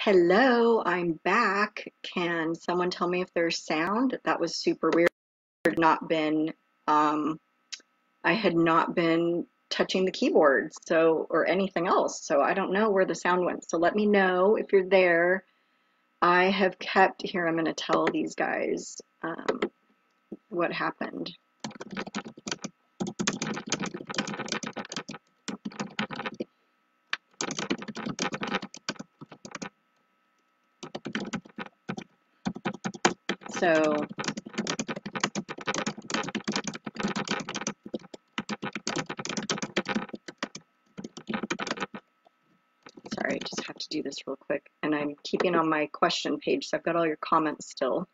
Hello, I'm back. Can someone tell me if there's sound? That was super weird. Not been, um, I had not been touching the keyboard, so or anything else. So I don't know where the sound went. So let me know if you're there. I have kept here. I'm going to tell these guys what happened. So sorry, I just have to do this real quick. And I'm keeping on my question page, so I've got all your comments still.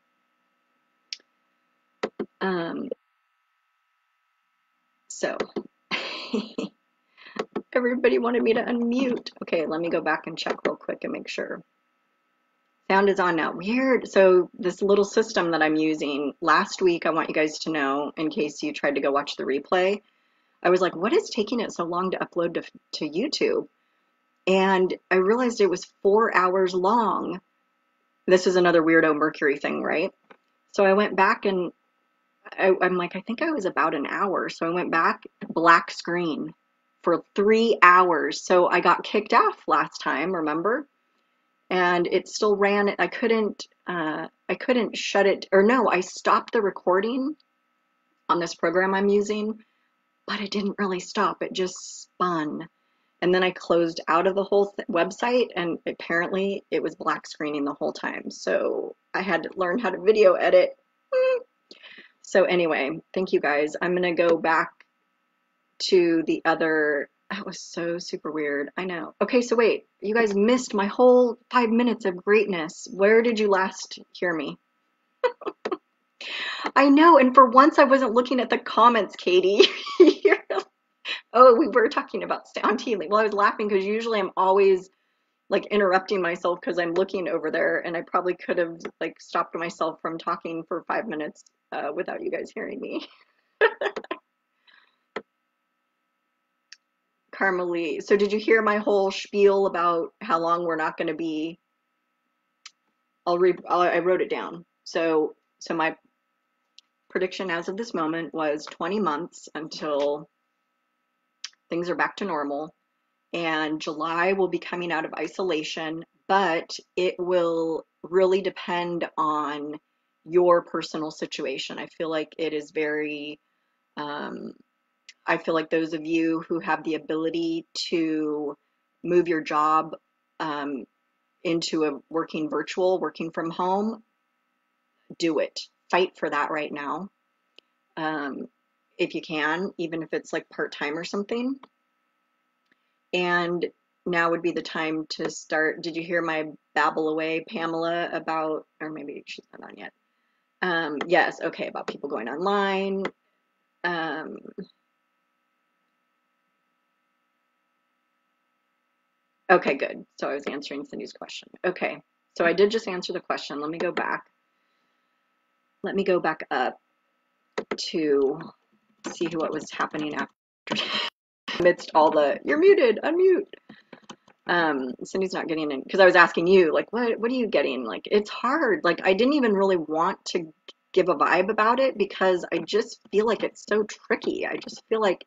So everybody wanted me to unmute. Okay, let me go back and check real quick and make sure. Sound is on now. Weird. So this little system that I'm using, last week, I want you guys to know, in case you tried to go watch the replay, I was like, what is taking it so long to upload to YouTube? And I realized it was 4 hours long. This is another weirdo Mercury thing, right? So I went back and I'm like, I think I was about an hour. So I went back, black screen for 3 hours. So I got kicked off last time, remember? And it still ran. I couldn't shut it, or no, I stopped the recording on this program I'm using, but it didn't really stop. It just spun. And then I closed out of the whole website, and apparently it was black screening the whole time. So I had to learn how to video edit. So anyway, thank you guys. I'm gonna go back to the other. That was so super weird. I know. Okay, so wait, you guys missed my whole 5 minutes of greatness. Where did you last hear me? I know, and for once I wasn't looking at the comments, Katie. Oh, we were talking about sound healing. Well, I was laughing because usually I'm always like interrupting myself because I'm looking over there, and I probably could have like stopped myself from talking for 5 minutes without you guys hearing me. Carmelie, so did you hear my whole spiel about how long we're not going to be? I wrote it down. So my prediction as of this moment was 20 months until things are back to normal, and July will be coming out of isolation, but it will really depend on your personal situation. I feel like it is very I feel like those of you who have the ability to move your job into a working from home, do it. Fight for that right now. If you can, even if it's like part-time or something. And now would be the time to start. Did you hear my babble away, Pamela, about, or maybe she's not on yet. Yes, okay, about people going online. Okay, good. So I was answering Cindy's question. Okay, so I did just answer the question. Let me go back. Let me go back up to see what was happening after amidst all the, you're muted, unmute. Cindy's not getting in because I was asking you, like, what are you getting? Like, it's hard. Like, I didn't even really want to give a vibe about it because I just feel like it's so tricky. I just feel like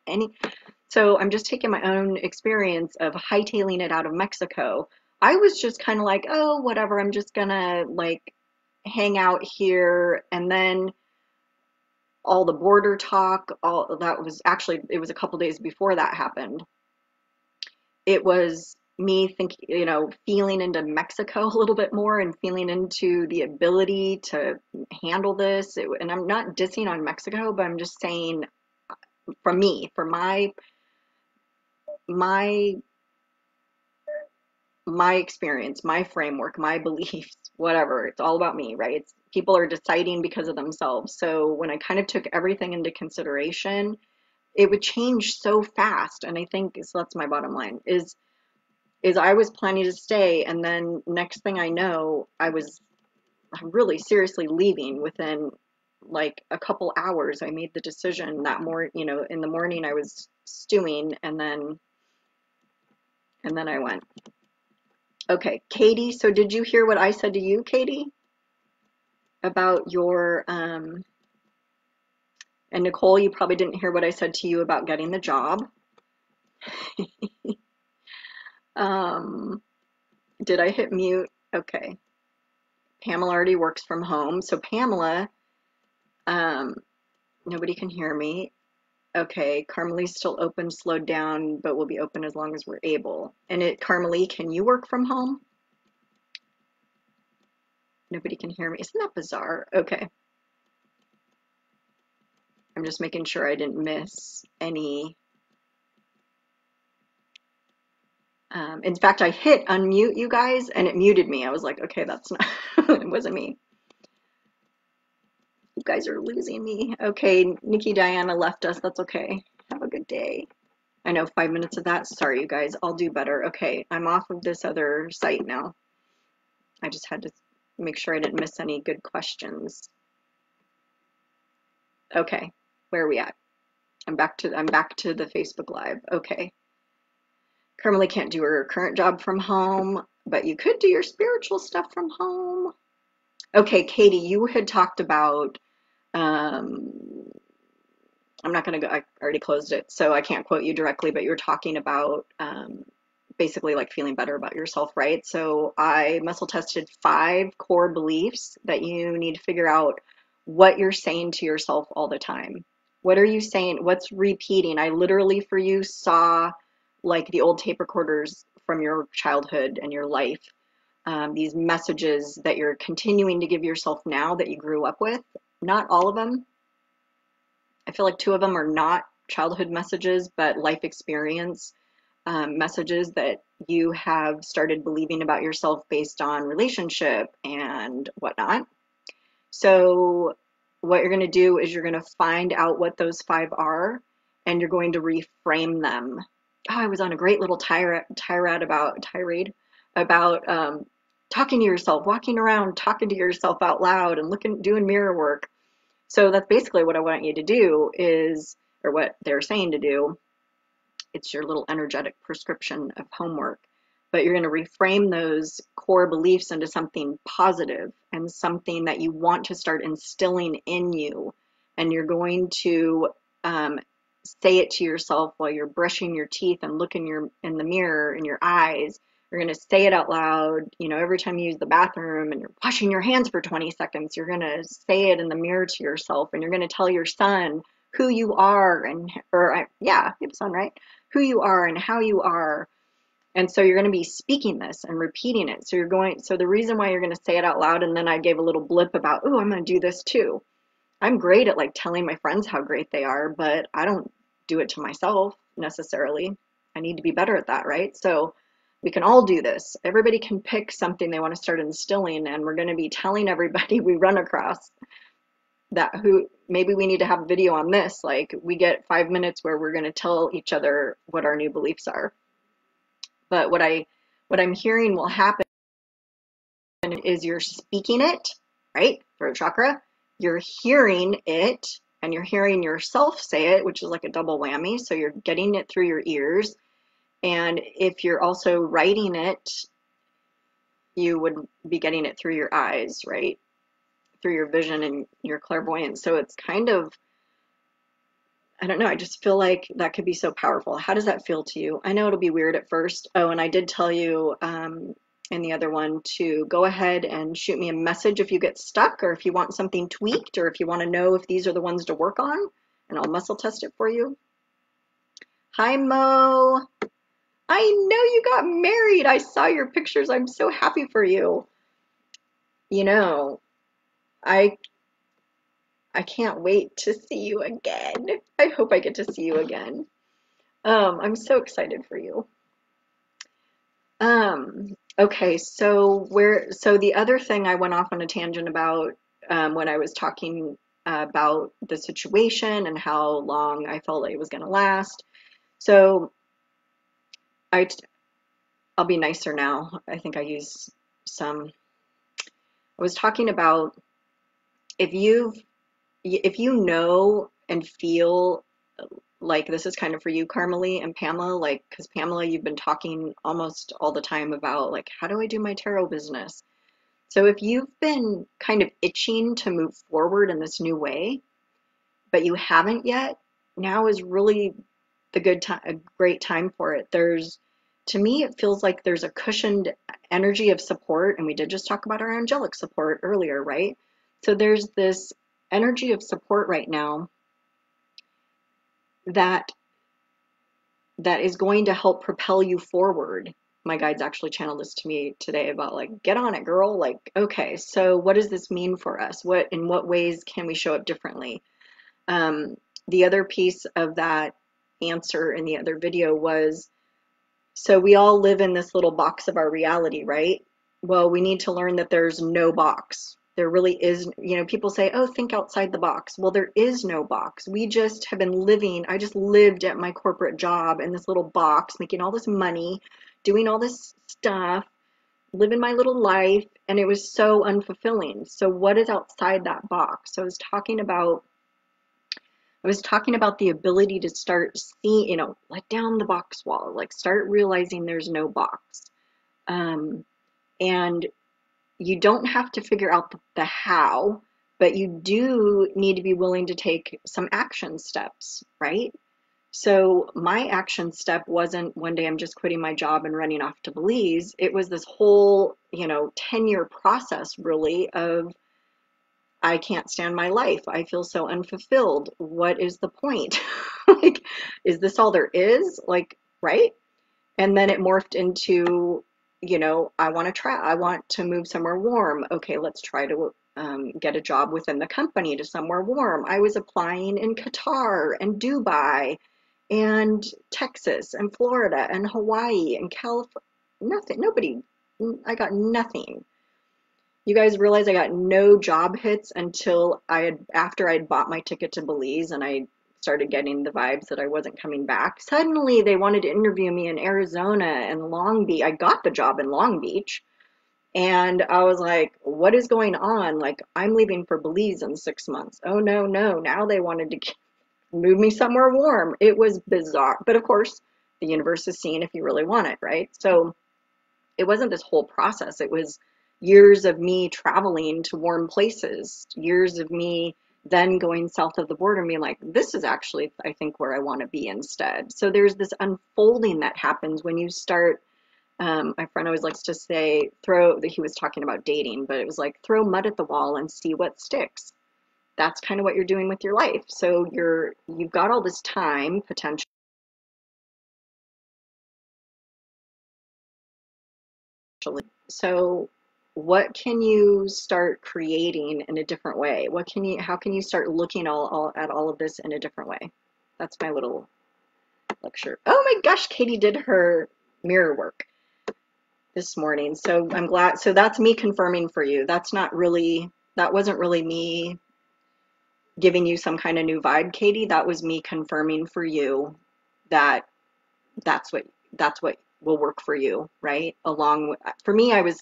so I'm just taking my own experience of hightailing it out of Mexico. I was just kind of like, oh, whatever, I'm just gonna like hang out here. And then all the border talk, all that was actually, it was a couple days before that happened. It was me thinking, feeling into Mexico a little bit more and feeling into the ability to handle this. And I'm not dissing on Mexico, but I'm just saying from me, for my experience, my framework, my beliefs, whatever. It's all about me, right? People are deciding because of themselves. So when I kind of took everything into consideration, it would change so fast. And I think so that's my bottom line is I was planning to stay, and then next thing I know, I was really seriously leaving within like a couple hours. I made the decision that in the morning I was stewing, and then I went. Okay, Katie, so did you hear what I said to you, Katie, about your, and Nicole, you probably didn't hear what I said to you about getting the job. Um, did I hit mute? Okay. Pamela already works from home. So Pamela, um, nobody can hear me. Okay, Carmelie's still open, slowed down, but will be open as long as we're able. And Carmelie, can you work from home? Nobody can hear me. Isn't that bizarre? Okay. I'm just making sure I didn't miss any. In fact, I hit unmute you guys and it muted me. I was like, okay, that's not, it wasn't me. You guys are losing me. Okay, Nikki Diana left us. That's okay. Have a good day. I know 5 minutes of that. Sorry, you guys. I'll do better. Okay, I'm off of this other site now. I just had to make sure I didn't miss any good questions. Okay, where are we at? I'm back to the Facebook Live. Okay. Carmelie can't do her current job from home, but you could do your spiritual stuff from home. Okay, Katie, you had talked about um, I'm not going to go, I already closed it, so I can't quote you directly, but you're talking about basically like feeling better about yourself, right? So I muscle tested 5 core beliefs that you need to figure out what you're saying to yourself all the time. What are you saying? What's repeating? I literally for you saw like the old tape recorders from your childhood and your life, these messages that you're continuing to give yourself now that you grew up with. Not all of them. I feel like 2 of them are not childhood messages, but life experience messages that you have started believing about yourself based on relationship and whatnot. So what you're going to do is you're going to find out what those 5 are, and you're going to reframe them. Oh, I was on a great little tirade about talking to yourself, walking around, talking to yourself out loud, and doing mirror work. So that's basically what I want you to do is, or what they're saying to do. It's your little energetic prescription of homework. But you're going to reframe those core beliefs into something positive and something that you want to start instilling in you. And you're going to say it to yourself while you're brushing your teeth and look in the mirror in your eyes. You're going to say it out loud, you know, every time you use the bathroom and you're washing your hands for 20 seconds, you're going to say it in the mirror to yourself, and you're going to tell your son who you are yeah, you have a son, right? Who you are and how you are. And so you're going to be speaking this and repeating it. So the reason why you're going to say it out loud, and then I gave a little blip about, oh, I'm going to do this too. I'm great at like telling my friends how great they are, but I don't do it to myself necessarily. I need to be better at that, right? So we can all do this. Everybody can pick something they want to start instilling, and we're going to be telling everybody we run across that who maybe we need to have a video on this. Like we get 5 minutes where we're going to tell each other what our new beliefs are. But what I'm hearing will happen is you're speaking it, right? Throat chakra. You're hearing it and you're hearing yourself say it, which is like a double whammy. So you're getting it through your ears. And if you're also writing it, you would be getting it through your eyes, right? Through your vision and your clairvoyance. So it's kind of, I don't know, I just feel like that could be so powerful. How does that feel to you? I know it'll be weird at first. Oh, and I did tell you in the other one to go ahead and shoot me a message if you get stuck, or if you want something tweaked, or if you want to know if these are the ones to work on, and I'll muscle test it for you. Hi, Mo. I know you got married. I saw your pictures. I'm so happy for you. You know, I I can't wait to see you again. I hope I get to see you again. I'm so excited for you. Okay, so the other thing I went off on a tangent about when I was talking about the situation and how long I felt it was going to last. So I, I'll be nicer now. I think I use some. I was talking about if you know and feel like this is kind of for you, Carmelie and Pamela, like, because Pamela, you've been talking almost all the time about like, how do I do my tarot business? So if you've been kind of itching to move forward in this new way, but you haven't yet, now is really the good time, a great time for it. To me, it feels like there's a cushioned energy of support, and we did just talk about our angelic support earlier, right? So there's this energy of support right now that that is going to help propel you forward. My guides actually channeled this to me today about like, get on it, girl. Like, okay, so what does this mean for us? In what ways can we show up differently? Um, the other piece of that answer in the other video was, so we all live in this little box of our reality, right? Well, we need to learn that there's no box. There really is, people say, oh, think outside the box. Well, there is no box. We just have been living, I just lived at my corporate job in this little box, making all this money, doing all this stuff, living my little life, and it was so unfulfilling. So what is outside that box? So I was talking about the ability to start seeing, let down the box wall, like start realizing there's no box. And you don't have to figure out the how, but you do need to be willing to take some action steps, right? So my action step wasn't one day I'm just quitting my job and running off to Belize. It was this whole, 10-year process really of I can't stand my life. I feel so unfulfilled. What is the point? Like, is this all there is? Like, right? And then it morphed into, I want to move somewhere warm. Okay, let's try to get a job within the company to somewhere warm. I was applying in Qatar and Dubai and Texas and Florida and Hawaii and California. Nothing, nobody, I got nothing. You guys realize I got no job hits until after I'd bought my ticket to Belize and I started getting the vibes that I wasn't coming back. Suddenly they wanted to interview me in Arizona and Long Beach. I got the job in Long Beach and I was like, what is going on? Like, I'm leaving for Belize in 6 months. Oh, no, no. Now they wanted to move me somewhere warm. It was bizarre. But of course, the universe is seeing if you really want it, right? So it wasn't this whole process. It was years of me traveling to warm places, years of me then going south of the border and being like, this is actually, I think, where I want to be instead. So there's this unfolding that happens when you start. My friend always likes to say, he was talking about dating, but it was like, throw mud at the wall and see what sticks. That's kind of what you're doing with your life. So you've got all this time potentially. So what can you start creating in a different way? How can you start looking at all of this in a different way? That's my little lecture. Oh my gosh, Katie did her mirror work this morning. So I'm glad. So that's me confirming for you. That wasn't really me giving you some kind of new vibe, Katie. That was me confirming for you that that's what that's what will work for you, right? For me, I was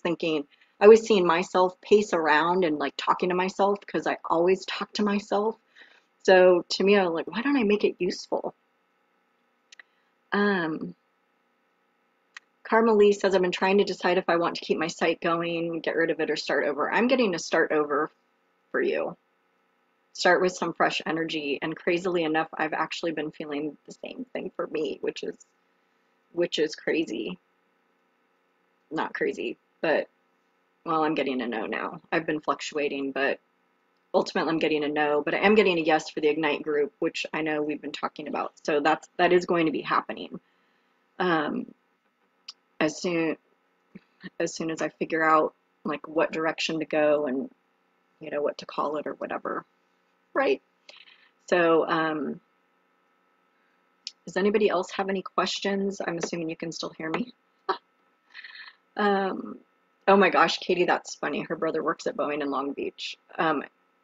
seeing myself pace around and like talking to myself because I always talk to myself. So to me, I was like, why don't I make it useful? Um, Carmelie says, I've been trying to decide if I want to keep my site going, get rid of it, or start over. I'm getting to start over for you. Start with some fresh energy. And crazily enough, I've actually been feeling the same thing for me, which is crazy. Not crazy, but well, I'm getting a no now. I've been fluctuating, but ultimately I'm getting a no, but I am getting a yes for the Ignite group, which I know we've been talking about. So that is going to be happening. Um, as soon as I figure out like what direction to go and what to call it or whatever. Right? So does anybody else have any questions? I'm assuming you can still hear me. Um, oh my gosh, Katie, that's funny. Her brother works at Boeing in Long Beach.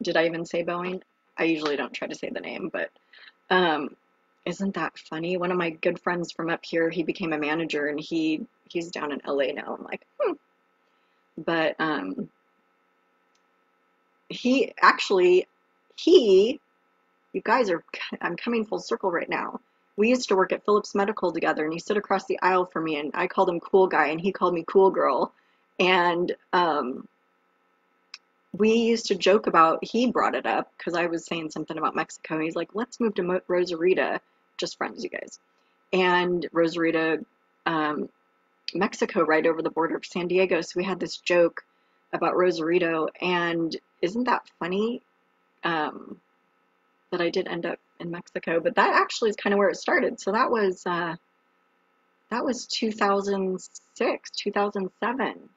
Did I even say Boeing? I usually don't try to say the name, but isn't that funny? One of my good friends from up here, he became a manager and he's down in LA now. I'm like, But he actually, he you guys are, I'm coming full circle right now. We used to work at Phillips Medical together, and he stood across the aisle from me, and I called him cool guy, and he called me cool girl. And we used to joke about, he brought it up because I was saying something about Mexico. He's like, let's move to Rosarita, just friends, you guys. And Rosarita, Mexico, right over the border of San Diego. So we had this joke about Rosarito, and isn't that funny that I did end up in Mexico? But that actually is kind of where it started. So that was 2006, 2007.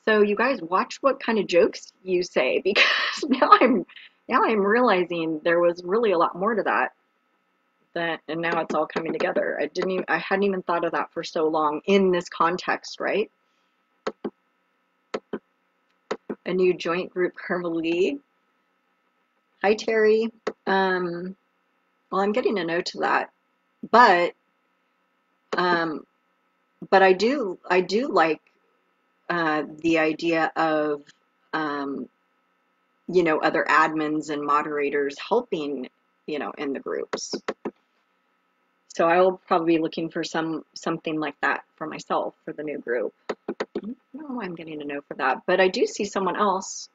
So you guys watch what kind of jokes you say, because now I'm realizing there was really a lot more to that. And now it's all coming together. I hadn't even thought of that for so long in this context, right? A new joint group, Carmelie. Hi, Terry. Well, I'm getting a no to that, but I do like the idea of other admins and moderators helping in the groups. So I will probably be looking for something like that for myself for the new group. No, I'm getting a no for that, but I do see someone else.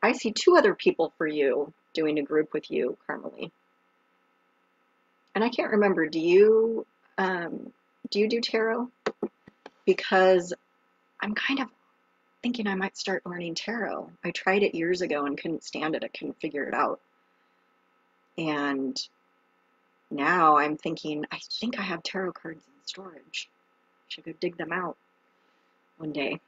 I see two other people for you doing a group with you, Carmelie. And I can't remember, do you do tarot? Because I'm kind of thinking I might start learning tarot. I tried it years ago and couldn't stand it. I couldn't figure it out. And now I'm thinking, I think I have tarot cards in storage. I should go dig them out one day.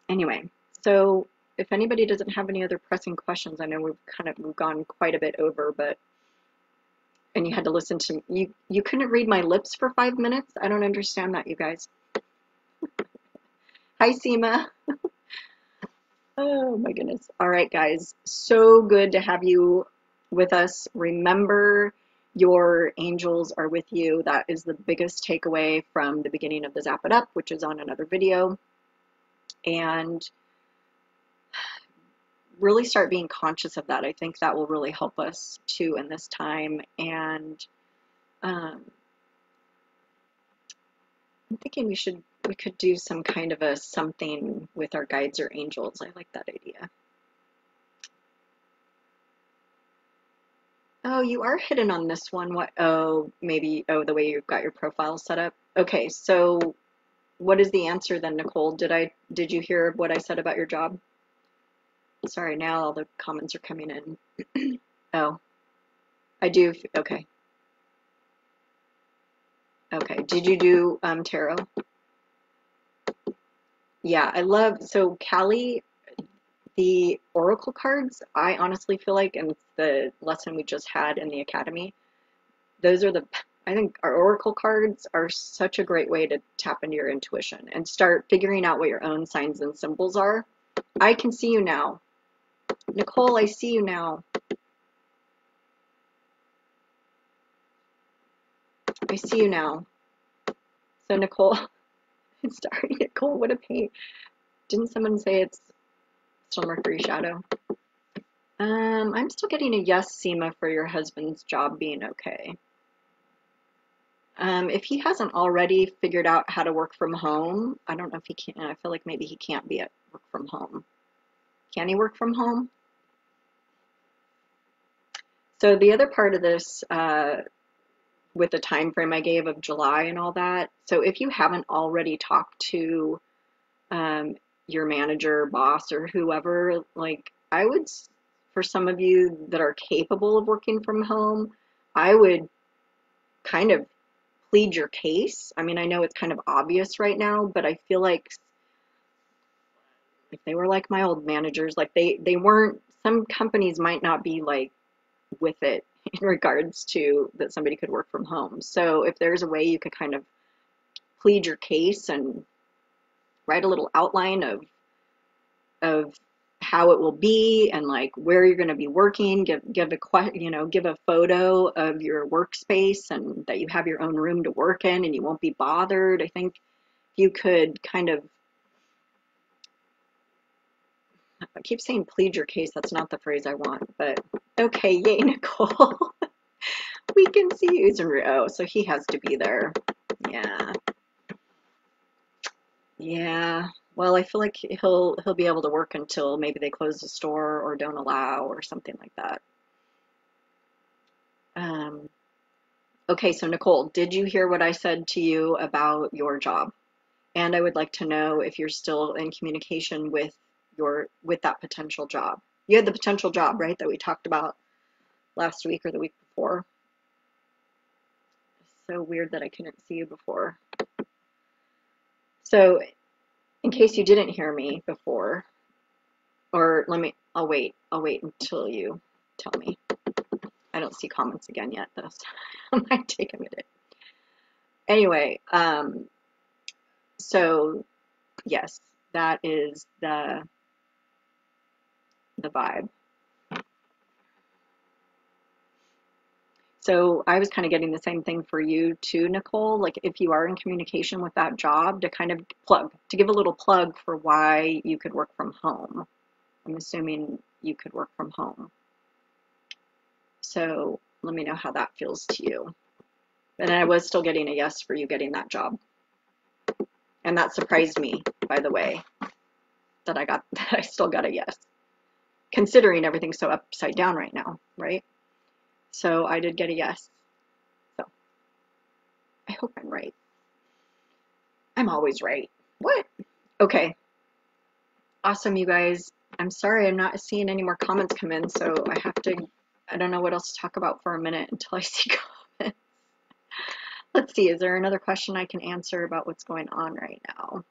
Anyway, so if anybody doesn't have any other pressing questions, I know we've gone quite a bit over, and you had to listen to me. You couldn't read my lips for 5 minutes? I don't understand that, you guys. Hi, Seema. Oh my goodness. All right, guys. So good to have you with us. Remember, your angels are with you. That is the biggest takeaway from the beginning of the Zap It Up, which is on another video. And really start being conscious of that. I think that will really help us too in this time. And I'm thinking we could do some kind of a something with our guides or angels. I like that idea. Oh, you are hidden on this one. What? Oh, maybe. Oh, the way you've got your profile set up. Okay, so what is the answer then, Nicole? Did you hear what I said about your job? Sorry, now all the comments are coming in. Oh, I do. Okay. Okay. Did you do tarot? Yeah, I love, so Callie, the oracle cards, I honestly feel like, and the lesson we just had in the academy, I think our oracle cards are such a great way to tap into your intuition and start figuring out what your own signs and symbols are. I can see you now. Nicole, I see you now. I see you now. So Nicole, sorry, Nicole, what a pain. Didn't someone say it's still Mercury shadow? I'm still getting a yes, Seema, for your husband's job being okay. If he hasn't already figured out how to work from home, I don't know if he can. I feel like maybe he can't be at work from home. Can he work from home? So the other part of this, with the time frame I gave of July and all that, so if you haven't already talked to your manager, boss, or whoever, like I would, for some of you that are capable of working from home, I would kind of plead your case. I mean, I know it's kind of obvious right now, but I feel like if they were like my old managers, like they weren't, some companies might not be like with it in regards to that somebody could work from home. So if there's a way you could kind of plead your case and write a little outline of how it will be and like where you're going to be working, give a photo of your workspace and that you have your own room to work in and you won't be bothered. I think you could kind of I keep saying plead your case. That's not the phrase I want, but okay. Yay, Nicole. We can see you. Oh, so he has to be there. Yeah. Yeah. Well, I feel like he'll be able to work until maybe they close the store or don't allow or something like that. Um, okay, so Nicole, did you hear what I said to you about your job? And I would like to know if you're still in communication with that potential job. You had the potential job, right, that we talked about last week or the week before. It's so weird that I couldn't see you before. So, in case you didn't hear me before, or I'll wait until you tell me. I don't see comments again yet, though, so it might take a minute. Anyway, so yes, that is the vibe. So I was kind of getting the same thing for you too, Nicole. Like if you are in communication with that job, to kind of give a little plug for why you could work from home. I'm assuming you could work from home. So let me know how that feels to you. And I was still getting a yes for you getting that job. And that surprised me, by the way, that I still got a yes. Considering everything's so upside down right now, right? So I did get a yes. So I hope I'm right. I'm always right. What? Okay. Awesome, you guys. I'm sorry I'm not seeing any more comments come in, so I don't know what else to talk about for a minute until I see comments. Let's see, is there another question I can answer about what's going on right now?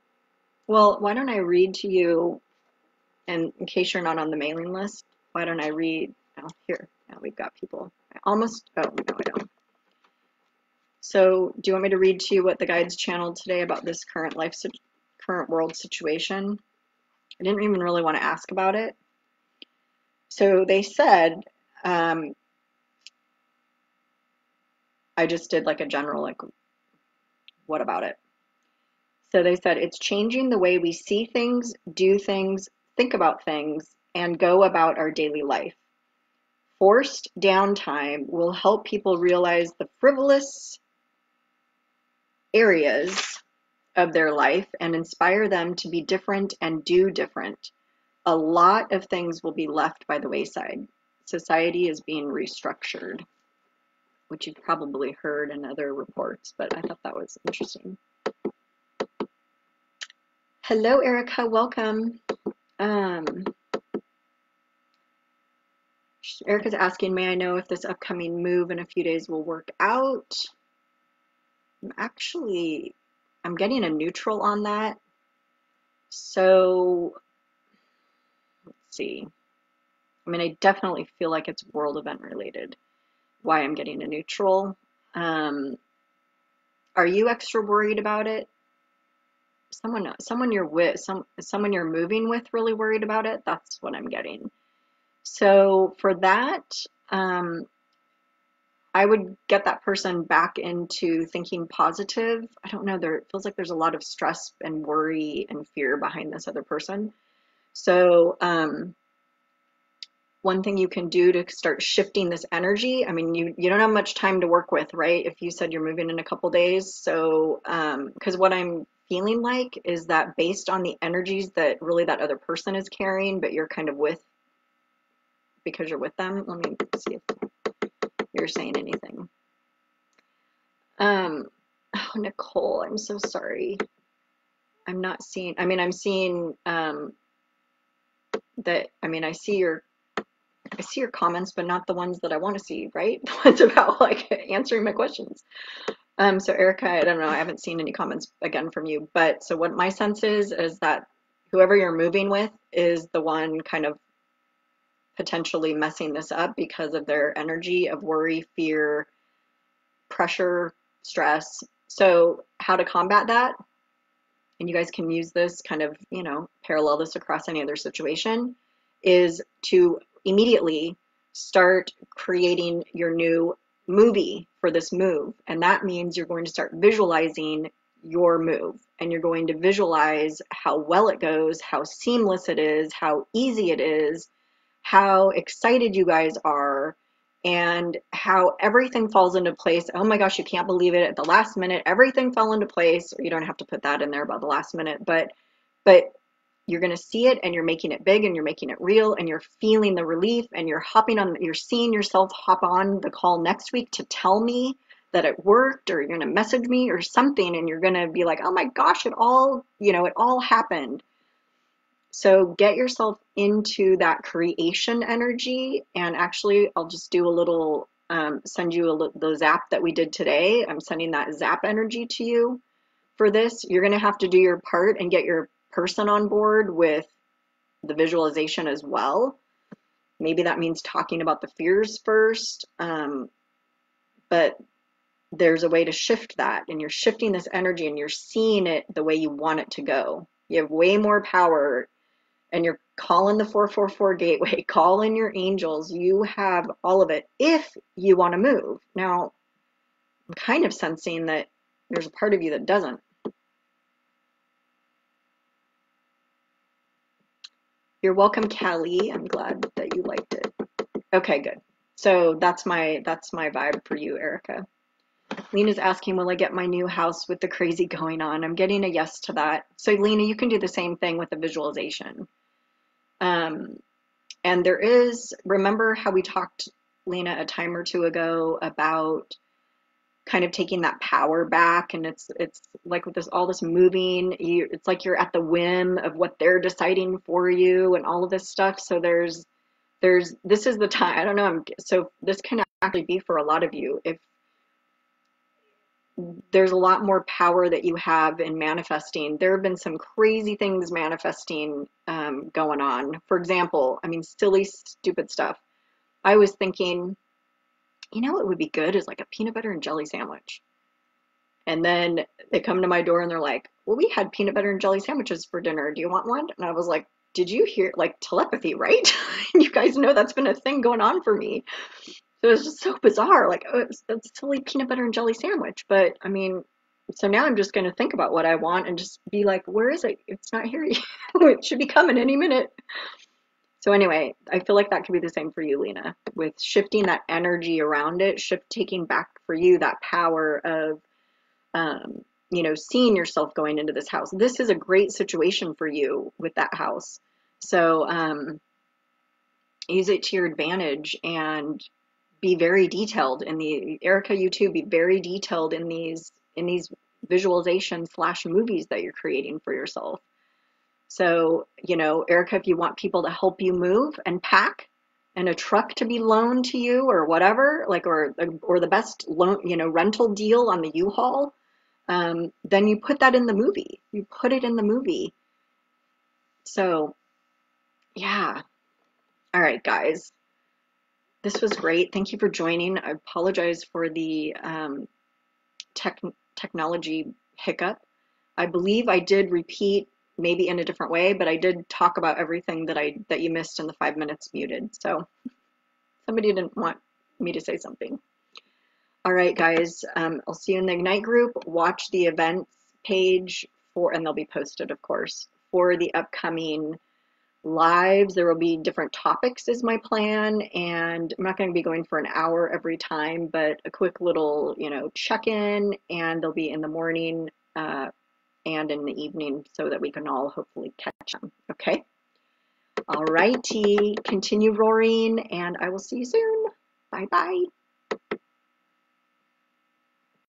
Well, why don't I read to you, and in case you're not on the mailing list, why don't I read, here, now we've got people. Oh, no, I don't. So, do you want me to read to you what the guides channeled today about this current world situation? I didn't even really want to ask about it. So they said, I just did like a general, like, what about it? So they said, it's changing the way we see things, do things, think about things, and go about our daily life. Forced downtime will help people realize the frivolous areas of their life and inspire them to be different and do different. A lot of things will be left by the wayside. Society is being restructured, which you've probably heard in other reports, but I thought that was interesting. Hello, Erica, welcome. Erica's asking, may I know if this upcoming move in a few days will work out? I'm getting a neutral on that. So, let's see. I mean, I definitely feel like it's world event related. Why I'm getting a neutral. Are you extra worried about it? Someone you're with, someone you're moving with really worried about it? That's what I'm getting. So for that, I would get that person back into thinking positive. I don't know, it feels like there's a lot of stress and worry and fear behind this other person. So one thing you can do to start shifting this energy, I mean, you don't have much time to work with, right? If you said you're moving in a couple days. So, because what I'm feeling like is that based on the energies that really that other person is carrying, but you're kind of with, because you're with them. Let me see if you're saying anything. Oh, Nicole, I'm so sorry. I'm not seeing, I mean, I'm seeing that, I mean, I see your comments, but not the ones that I want to see, right? The ones about like answering my questions. So Erica, I don't know, I haven't seen any comments again from you, but so what my sense is that whoever you're moving with is the one kind of potentially messing this up because of their energy of worry, fear, pressure, stress. So how to combat that? And you guys can use this kind of, parallel this across any other situation, is to immediately start creating your new movie for this move. And that means you're going to start visualizing your move, and you're going to visualize how well it goes, how seamless it is, how easy it is, how excited you guys are, and how everything falls into place. Oh my gosh, you can't believe it. At the last minute, everything fell into place. You don't have to put that in there about the last minute, but you're going to see it, and you're making it big, and you're making it real, and you're feeling the relief, and you're seeing yourself hop on the call next week to tell me that it worked, or you're going to message me or something, and you're going to be like, oh my gosh, it all happened. So get yourself into that creation energy. And actually, I'll just do a little, send you the zap that we did today. I'm sending that zap energy to you for this. You're going to have to do your part and get your person on board with the visualization as well. Maybe that means talking about the fears first, but there's a way to shift that, and you're shifting this energy, and you're seeing it the way you want it to go. You have way more power, and you're calling the 444 gateway, calling your angels. You have all of it if you want to move. Now, I'm kind of sensing that there's a part of you that doesn't. You're welcome, Callie. I'm glad that you liked it. Okay, good. So that's my vibe for you, Erica. Lena's asking, will I get my new house with the crazy going on? I'm getting a yes to that. So Lena, you can do the same thing with the visualization. And there is, remember how we talked, Lena, a time or two ago about kind of taking that power back, and it's like with all this moving, it's like you're at the whim of what they're deciding for you and all of this stuff. So this is the time. I don't know. So this can actually be for a lot of you. If there's a lot more power that you have in manifesting. There have been some crazy things manifesting going on. For example, I mean, silly, stupid stuff. I was thinking, what would be good is like a peanut butter and jelly sandwich. And then they come to my door and they're like, well, we had peanut butter and jelly sandwiches for dinner. Do you want one? And I was like, did you hear, like, telepathy, right? You guys know that's been a thing going on for me. So it's just so bizarre. Like, oh, it's a silly peanut butter and jelly sandwich. But I mean, so now I'm just going to think about what I want and just be like, where is it? It's not here yet. It should be coming any minute. So anyway, I feel like that could be the same for you, Lena, with shifting that energy around it, taking back for you that power of, seeing yourself going into this house. This is a great situation for you with that house. So use it to your advantage and be very detailed in the, Erica, you too, be very detailed in these visualizations / movies that you're creating for yourself. So, Erica, if you want people to help you move and pack, and a truck to be loaned to you or whatever, like, or the best loan, rental deal on the U-Haul, then you put that in the movie. You put it in the movie. So, yeah. All right, guys. This was great. Thank you for joining. I apologize for the technology hiccup. I believe I did repeat, maybe in a different way, but I did talk about everything that you missed in the 5 minutes muted. So somebody didn't want me to say something. All right, guys. I'll see you in the Ignite group. Watch the events page and they'll be posted, of course, for the upcoming lives. There will be different topics is my plan, and I'm not going to be going for an hour every time, but a quick little, check-in, and they'll be in the morning and in the evening so that we can all hopefully catch them. Okay. All righty. Continue roaring, and I will see you soon. Bye-bye.